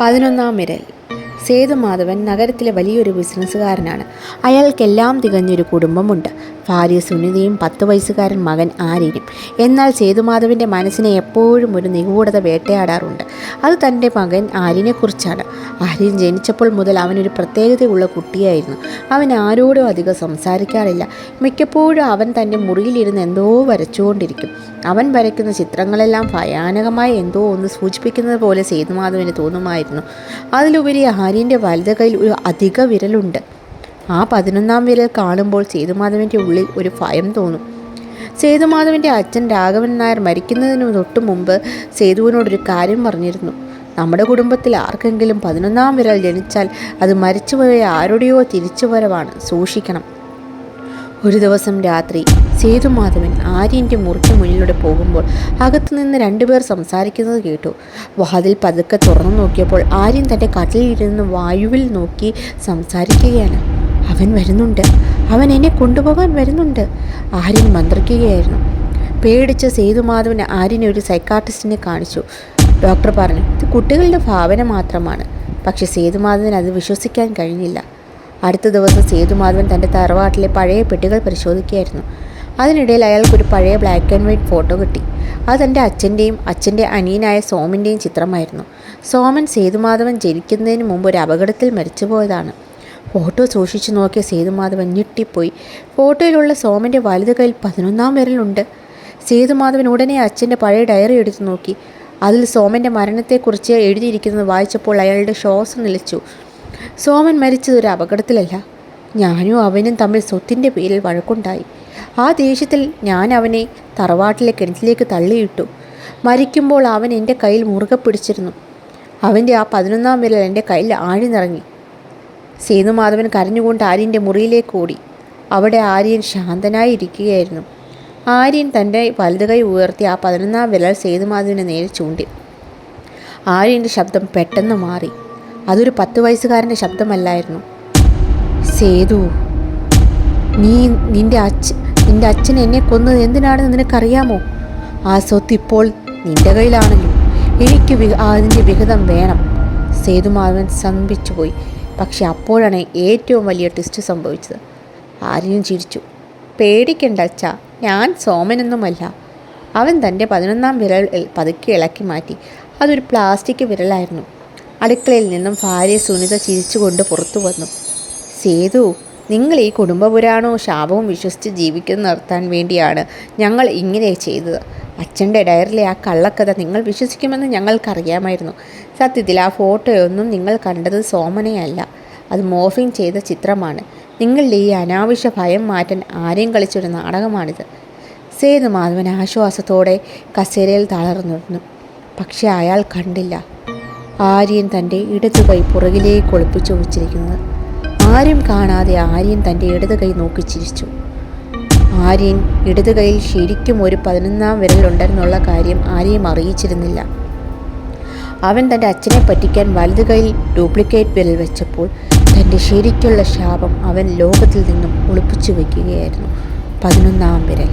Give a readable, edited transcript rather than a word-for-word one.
11-ാം വിരൽ. സേതുമാധവൻ നഗരത്തിലെ വലിയൊരു ബിസിനസ്സുകാരനാണ്. അയാൾക്കെല്ലാം തികഞ്ഞൊരു കുടുംബമുണ്ട്. ഭാര്യ സുനിതയും 10 വയസ്സുകാരൻ മകൻ ആര്യനും. എന്നാൽ സേതുമാധവൻ്റെ മനസ്സിനെ എപ്പോഴും ഒരു നിഗൂഢത വേട്ടയാടാറുണ്ട്. അത് തൻ്റെ മകൻ ആര്യനെക്കുറിച്ചാണ്. ആര്യൻ ജനിച്ചപ്പോൾ മുതൽ അവനൊരു പ്രത്യേകതയുള്ള കുട്ടിയായിരുന്നു. അവൻ ആരോടും അധികം സംസാരിക്കാറില്ല. മിക്കപ്പോഴും അവൻ തൻ്റെ മുറിയിലിരുന്ന് എന്തോ വരച്ചുകൊണ്ടിരിക്കും. അവൻ വരയ്ക്കുന്ന ചിത്രങ്ങളെല്ലാം ഭയാനകമായി എന്തോ ഒന്ന് സൂചിപ്പിക്കുന്നത് പോലെ സേതുമാധവന് തോന്നുമായിരുന്നു. അതിലുപരി ആര്യൻ്റെ വലത് കയ്യിൽ ഒരു അധിക വിരലുണ്ട്. ആ 11-ാം വിരൽ കാണുമ്പോൾ സേതുമാധവൻ്റെ ഉള്ളിൽ ഒരു ഭയം തോന്നും. സേതുമാധവൻ്റെ അച്ഛൻ രാഘവൻ നായർ മരിക്കുന്നതിന് തൊട്ടു മുമ്പ് സേതുവിനോടൊരു കാര്യം പറഞ്ഞിരുന്നു. നമ്മുടെ കുടുംബത്തിൽ ആർക്കെങ്കിലും 11-ാം വിരൽ ജനിച്ചാൽ അത് മരിച്ചുപോയ ആരുടെയോ തിരിച്ചുവരവാണ്, സൂക്ഷിക്കണം. ഒരു ദിവസം രാത്രി സേതുമാധവൻ ആര്യൻ്റെ മുറിക്ക് മുന്നിലൂടെ പോകുമ്പോൾ അകത്തുനിന്ന് 2 പേർ സംസാരിക്കുന്നത് കേട്ടു. വാതിൽ പതുക്കെ തുറന്നു നോക്കിയപ്പോൾ ആര്യൻ തൻ്റെ കട്ടിലിരുന്ന് വായുവിൽ നോക്കി സംസാരിക്കുകയാണ്. അവൻ വരുന്നുണ്ട്, അവൻ എന്നെ കൊണ്ടുപോകാൻ വരുന്നുണ്ട്. ആര്യൻ മന്ത്രിക്കുകയായിരുന്നു. പേടിച്ച സേതുമാധവൻ ആര്യനെ ഒരു സൈക്കാട്രിസ്റ്റിനെ കാണിച്ചു. ഡോക്ടർ പറഞ്ഞു, ഇത് കുട്ടികളുടെ ഭാവന മാത്രമാണ്. പക്ഷെ സേതുമാധവൻ അത് വിശ്വസിക്കാൻ കഴിഞ്ഞില്ല. അടുത്ത ദിവസം സേതുമാധവൻ തൻ്റെ തറവാട്ടിലെ പഴയ പെട്ടികൾ പരിശോധിക്കുകയായിരുന്നു. അതിനിടയിൽ അയാൾക്കൊരു പഴയ ബ്ലാക്ക് ആൻഡ് വൈറ്റ് ഫോട്ടോ കിട്ടി. അത് തൻ്റെ അച്ഛൻ്റെയും അച്ഛൻ്റെ അനിയനായ സോമൻ്റെയും ചിത്രമായിരുന്നു. സോമൻ സേതുമാധവൻ ജനിക്കുന്നതിന് മുമ്പ് ഒരു അപകടത്തിൽ മരിച്ചുപോയതാണ്. ഫോട്ടോ സൂക്ഷിച്ചു നോക്കിയ സേതുമാധവൻ ഞെട്ടിപ്പോയി. ഫോട്ടോയിലുള്ള സോമൻ്റെ വലത് കയ്യിൽ 11-ാം വിരലുണ്ട്. സേതുമാധവൻ ഉടനെ അച്ഛൻ്റെ പഴയ ഡയറി എടുത്തു നോക്കി. അതിൽ സോമൻ്റെ മരണത്തെക്കുറിച്ച് എഴുതിയിരിക്കുന്നത് വായിച്ചപ്പോൾ അയാളുടെ ശ്വാസം നിലച്ചു. സോമൻ മരിച്ചത് ഒരു അപകടത്തിലല്ല, ഞാനും അവനും തമ്മിൽ സ്വത്തിൻ്റെ പേരിൽ വഴക്കുണ്ടായി. ആ ദേഷ്യത്തിൽ ഞാൻ അവനെ തറവാട്ടിലെ കിണറ്റിലേക്ക് തള്ളിയിട്ടു. മരിക്കുമ്പോൾ അവൻ എൻ്റെ കയ്യിൽ മുറുകെ പിടിച്ചിരുന്നു. അവൻ്റെ ആ 11-ാം വിരൽ എൻ്റെ കയ്യിൽ ആഴ്ന്നിറങ്ങി. സേതുമാധവൻ കരഞ്ഞുകൊണ്ട് ആര്യൻ്റെ മുറിയിലേക്ക് ഓടി. അവിടെ ആര്യൻ ശാന്തനായി ഇരിക്കുകയായിരുന്നു. ആര്യൻ തൻ്റെ വലത് കൈ ഉയർത്തി ആ 11-ാം വിരൽ സേതുമാധവന് നേരെ ചൂണ്ടി. ആര്യൻ്റെ ശബ്ദം പെട്ടെന്ന് മാറി. അതൊരു 10 വയസ്സുകാരൻ്റെ ശബ്ദമല്ലായിരുന്നു. സേതു, നിന്റെ അച്ഛൻ എന്നെ കൊന്നത് എന്തിനാണെന്ന് നിനക്കറിയാമോ? ആ സ്വത്ത് ഇപ്പോൾ നിന്റെ കയ്യിലാണല്ലോ. എനിക്ക് അതിൻ്റെ വിഹിതം വേണം. സേതുമാധവൻ സ്തംഭിച്ചുപോയി. പക്ഷെ അപ്പോഴാണ് ഏറ്റവും വലിയ ട്വിസ്റ്റ് സംഭവിച്ചത്. ആര്യൻ ചിരിച്ചു. പേടിക്കണ്ട അച്ഛാ, ഞാൻ സോമനൊന്നുമല്ല. അവൻ തൻ്റെ 11-ാം വിരൽ പതുക്കെ ഇളക്കി മാറ്റി. അതൊരു പ്ലാസ്റ്റിക് വിരലായിരുന്നു. അടുക്കളയിൽ നിന്നും ഭാര്യ സുനിത ചിരിച്ചുകൊണ്ട് പുറത്തു വന്നു. സേതു, നിങ്ങൾ ഈ കുടുംബപുരാണവും ശാപവും വിശ്വസിച്ച് ജീവിക്കുന്നത് നിർത്താൻ വേണ്ടിയാണ് ഞങ്ങൾ ഇങ്ങനെ ചെയ്തത്. അച്ഛൻ്റെ ഡയറിലെ ആ കള്ളക്കഥ നിങ്ങൾ വിശ്വസിക്കുമെന്ന് ഞങ്ങൾക്കറിയാമായിരുന്നു. സത്യത്തിൽ ആ ഫോട്ടോയൊന്നും നിങ്ങൾ കണ്ടത് സോമനെയല്ല, അത് മോർഫിംഗ് ചെയ്ത ചിത്രമാണ്. നിങ്ങളുടെ ഈ അനാവശ്യ ഭയം മാറ്റാൻ ആരെയും കളിച്ചൊരു നാടകമാണിത്. സേതുമാധവൻ ആശ്വാസത്തോടെ കസേരയിൽ തളർന്നിരുന്നു. പക്ഷെ അയാൾ കണ്ടില്ല ആര്യൻ തൻ്റെ ഇടതു കൈ പുറകിലേക്ക് ഒളിപ്പിച്ചു വച്ചിരിക്കുന്നത്. ആരും കാണാതെ ആര്യൻ തൻ്റെ ഇടത് കൈ നോക്കി ചിരിച്ചു. ആര്യൻ ഇടത് കൈയിൽ ശരിക്കും ഒരു 11-ാം വിരലുണ്ടെന്നുള്ള കാര്യം ആരെയും അറിയിച്ചിരുന്നില്ല. അവൻ തൻ്റെ അച്ഛനെ പറ്റിക്കാൻ വലത് കൈയിൽ ഡ്യൂപ്ലിക്കേറ്റ് വിരൽ വെച്ചപ്പോൾ തൻ്റെ ശരിക്കുള്ള ശാപം അവൻ ലോകത്തിൽ നിന്നും ഒളിപ്പിച്ചു വയ്ക്കുകയായിരുന്നു. 11-ാം വിരൽ.